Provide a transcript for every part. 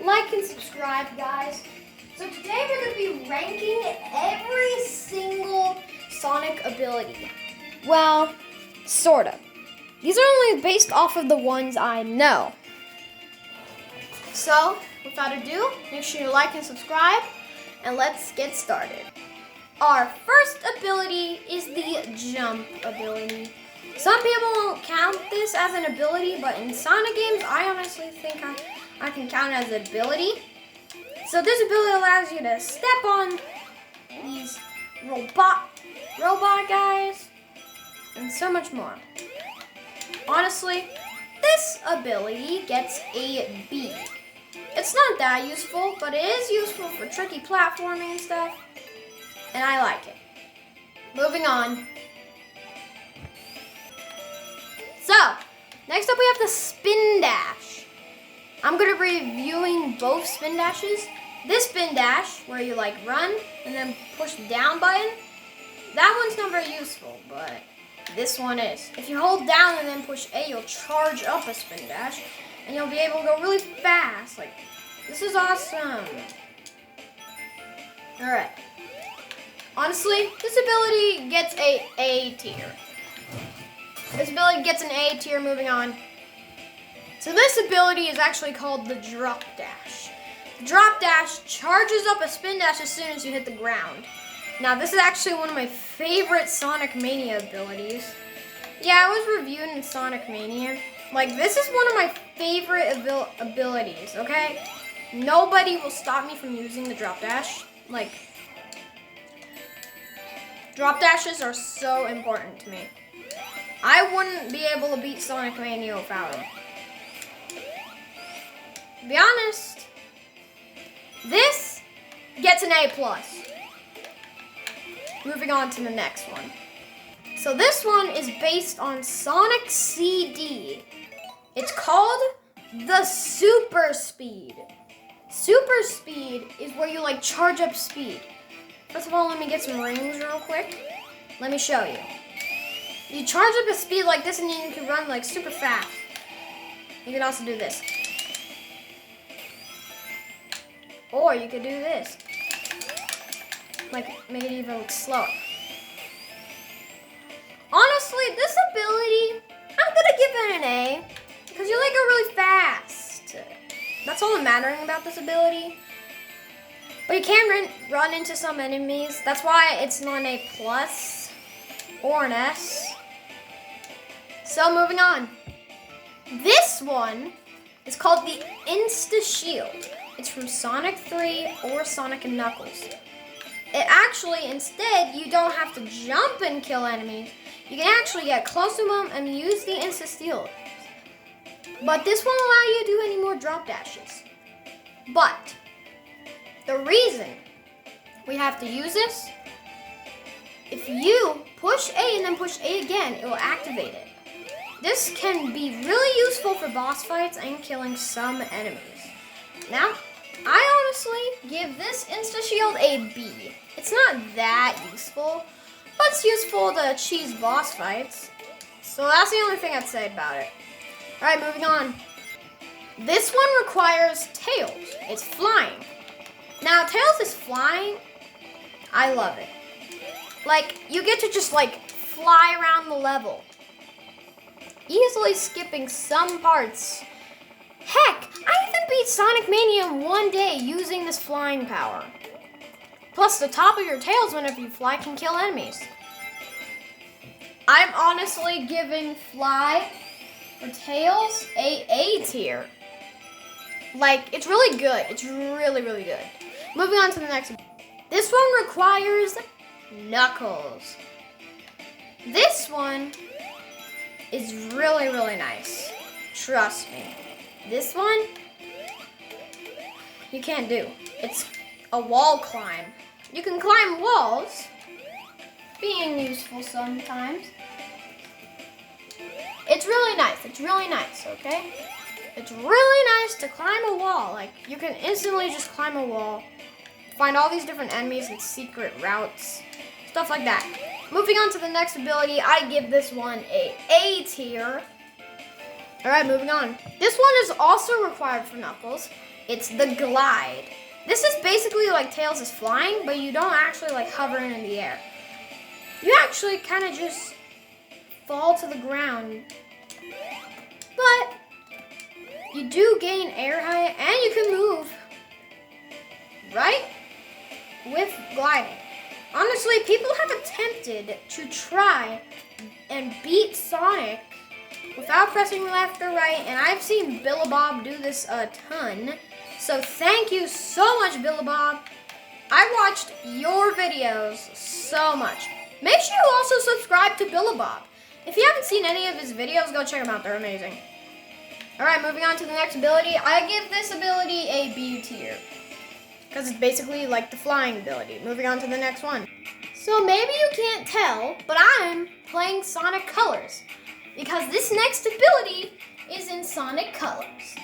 like and subscribe, guys. So today we're going to be ranking every single Sonic ability. Well, sort of. These are only based off of the ones I know. So, without ado, make sure you like and subscribe, and let's get started. Our first ability is the jump ability. Some people won't count this as an ability, but in Sonic games, I honestly think I can count it as an ability. So this ability allows you to step on these robot guys and so much more. Honestly, this ability gets a B. It's not that useful, but it is useful for tricky platforming and stuff, and I like it. Moving on. So, next up we have the spin dash. I'm going to be reviewing both spin dashes. This spin dash, where you like run and then push the down button, that one's not very useful, but this one is. If you hold down and then push A, you'll charge up a spin dash, and you'll be able to go really fast. Like, this is awesome. Alright. Honestly, this ability gets A tier. This ability gets an A tier. Moving on. So this ability is actually called the drop dash. The drop dash charges up a spin dash as soon as you hit the ground. Now this is actually one of my favorite Sonic Mania abilities. Yeah, it was reviewed in Sonic Mania. Like, this is one of my favorite abilities, okay? Nobody will stop me from using the drop dash. Like, drop dashes are so important to me. I wouldn't be able to beat Sonic Mania without them. To be honest, this gets an A+. Moving on to the next one. So this one is based on Sonic CD. It's called the Super Speed. Super Speed is where you like charge up speed. First of all, let me get some rings real quick. Let me show you. You charge up a speed like this and you can run like super fast. You can also do this. Or you could do this. Like, make it even slower. Honestly, this ability, I'm gonna give it an A, because you like go really fast. That's all that's mattering about this ability. But you can run into some enemies. That's why it's not an A+ or an S. So moving on. This one is called the Insta Shield. It's from Sonic 3 or Sonic & Knuckles. It actually, instead, you don't have to jump and kill enemies. You can actually get close to them and use the Insta Shield. But this won't allow you to do any more drop dashes. But the reason we have to use this, if you push A and then push A again, it will activate it. This can be really useful for boss fights and killing some enemies. Now, I honestly give this Insta Shield a B. It's not that useful, but it's useful to cheese boss fights. So that's the only thing I'd say about it. Alright, moving on. This one requires Tails. It's flying. Now, Tails is flying. I love it. Like, you get to just like fly around the level, easily skipping some parts. Heck, I even beat Sonic Mania in one day using this flying power. Plus, the top of your tails whenever you fly can kill enemies. I'm honestly giving Fly for Tails a tier. Like, it's really good. It's really, really good. Moving on to the next one. This one requires Knuckles. This one is really, really nice. Trust me. This one, you can't do. It's a wall climb. You can climb walls, being useful sometimes. It's really nice. It's really nice, okay? It's really nice to climb a wall. Like, you can instantly just climb a wall, find all these different enemies and secret routes, stuff like that. Moving on to the next ability, I give this one A tier. All right, moving on. This one is also required for Knuckles. It's the glide. This is basically like Tails is flying, but you don't actually like hover in the air. You actually kind of just fall to the ground. But you do gain air height and you can move, right? With gliding. Honestly, people have attempted to try and beat Sonic without pressing left or right, and I've seen Billabob do this a ton. So thank you so much, Billabob. I watched your videos so much. Make sure you also subscribe to Billabob. If you haven't seen any of his videos, go check them out. They're amazing. All right, moving on to the next ability. I give this ability a B tier because it's basically like the flying ability. Moving on to the next one. So maybe you can't tell, but I'm playing Sonic Colors because this next ability is in Sonic Colors.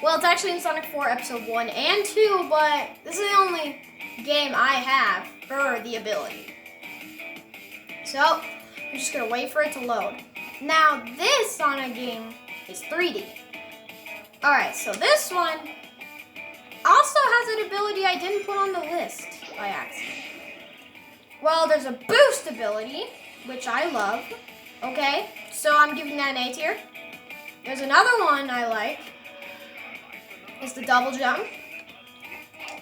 Well, it's actually in Sonic 4 Episode 1 and 2, but this is the only game I have for the ability. So, I'm just gonna wait for it to load. Now, this Sonic game is 3D. Alright, so this one also has an ability I didn't put on the list by accident. Well, there's a boost ability, which I love. Okay, so I'm giving that an A tier. There's another one I like. It's the double jump.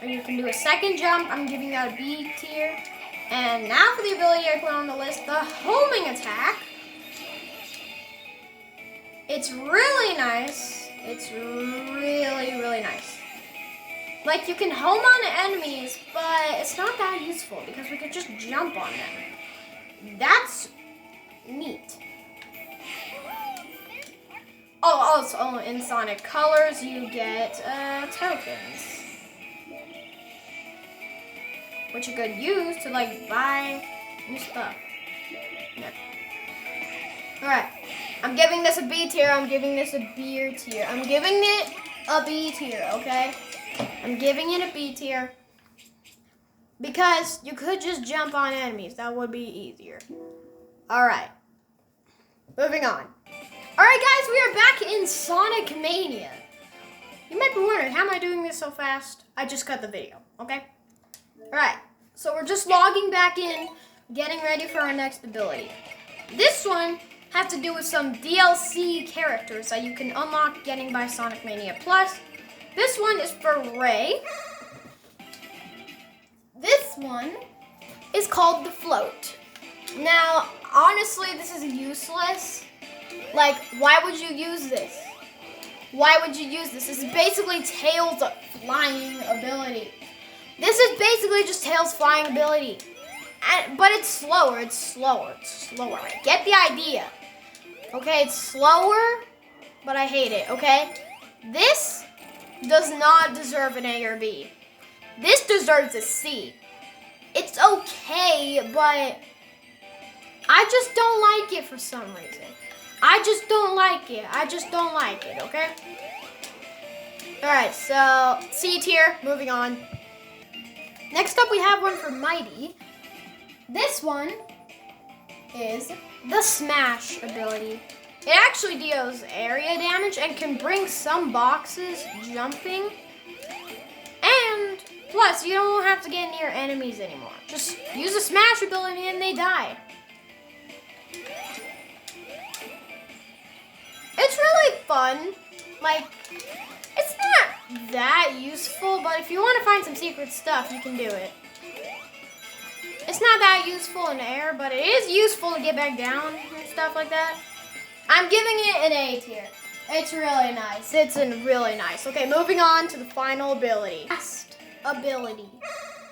Or you can do a second jump. I'm giving that a B tier. And now for the ability I put on the list, the homing attack. It's really nice. It's really, really nice. Like, you can home on enemies, but it's not that useful because we could just jump on them. That's neat. Oh, also in Sonic Colors, you get tokens, which you could use to like buy new stuff. Yeah. All right, I'm giving this a B tier. I'm giving this a B tier. I'm giving it a B tier. Okay, I'm giving it a B tier because you could just jump on enemies. That would be easier. All right, moving on. All right, guys, we are back in Sonic Mania. You might be wondering, how am I doing this so fast? I just cut the video, okay? All right, so we're just logging back in, getting ready for our next ability. This one has to do with some DLC characters that you can unlock getting by Sonic Mania Plus. This one is for Ray. This one is called the Float. Now, honestly, this is useless. Like, why would you use this? Why would you use this? This is basically Tails' flying ability. This is basically just Tails' flying ability. But it's slower. It's slower. I get the idea. Okay, it's slower, but I hate it, okay? This does not deserve an A or B. This deserves a C. It's okay, but I just don't like it for some reason. I just don't like it, okay? Alright, so C tier, moving on. Next up we have one for Mighty. This one is the Smash ability. It actually deals area damage and can bring some boxes jumping. And plus, you don't have to get near enemies anymore. Just use the Smash ability and they die. It's really fun. Like, it's not that useful, but if you want to find some secret stuff, you can do it. It's not that useful in the air, but it is useful to get back down and stuff like that. I'm giving it an A tier. It's really nice. It's really nice. Okay, moving on to the final ability. Last ability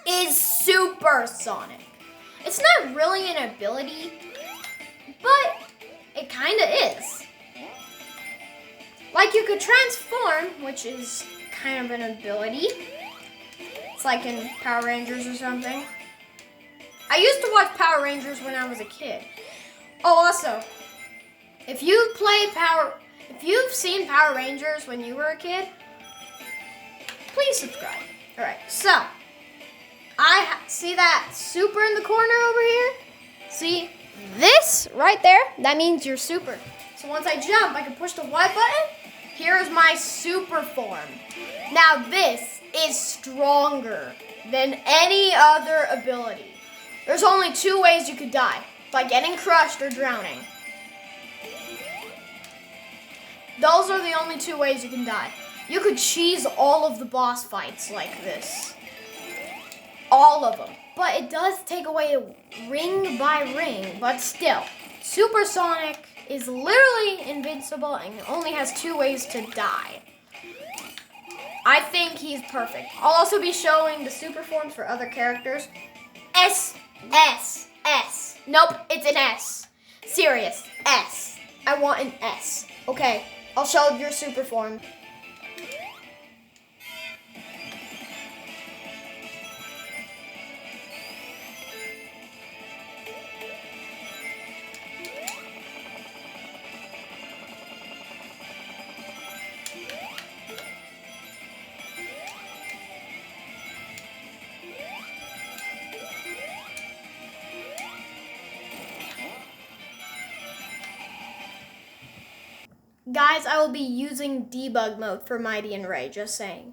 is Super Sonic. It's not really an ability, but it kind of is. Like, you could transform, which is kind of an ability. It's like in Power Rangers or something. I used to watch Power Rangers when I was a kid. Oh, also, if you've seen Power Rangers when you were a kid, please subscribe. All right, so I see that super in the corner over here. See this right there? That means you're super. So once I jump, I can push the Y button Here is my super form. Now this is stronger than any other ability. There's only 2 ways you could die, by getting crushed or drowning. Those are the only 2 ways you can die. You could cheese all of the boss fights like this. All of them. But it does take away ring by ring, but still. Supersonic is literally invincible and only has 2 ways to die. I think he's perfect. I'll also be showing the super forms for other characters. S. Nope, it's an S. Serious, S. I want an S. Okay, I'll show your super form. Guys, I will be using debug mode for Mighty and Ray, just saying.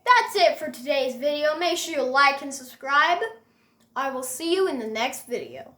That's it for today's video. Make sure you like and subscribe. I will see you in the next video.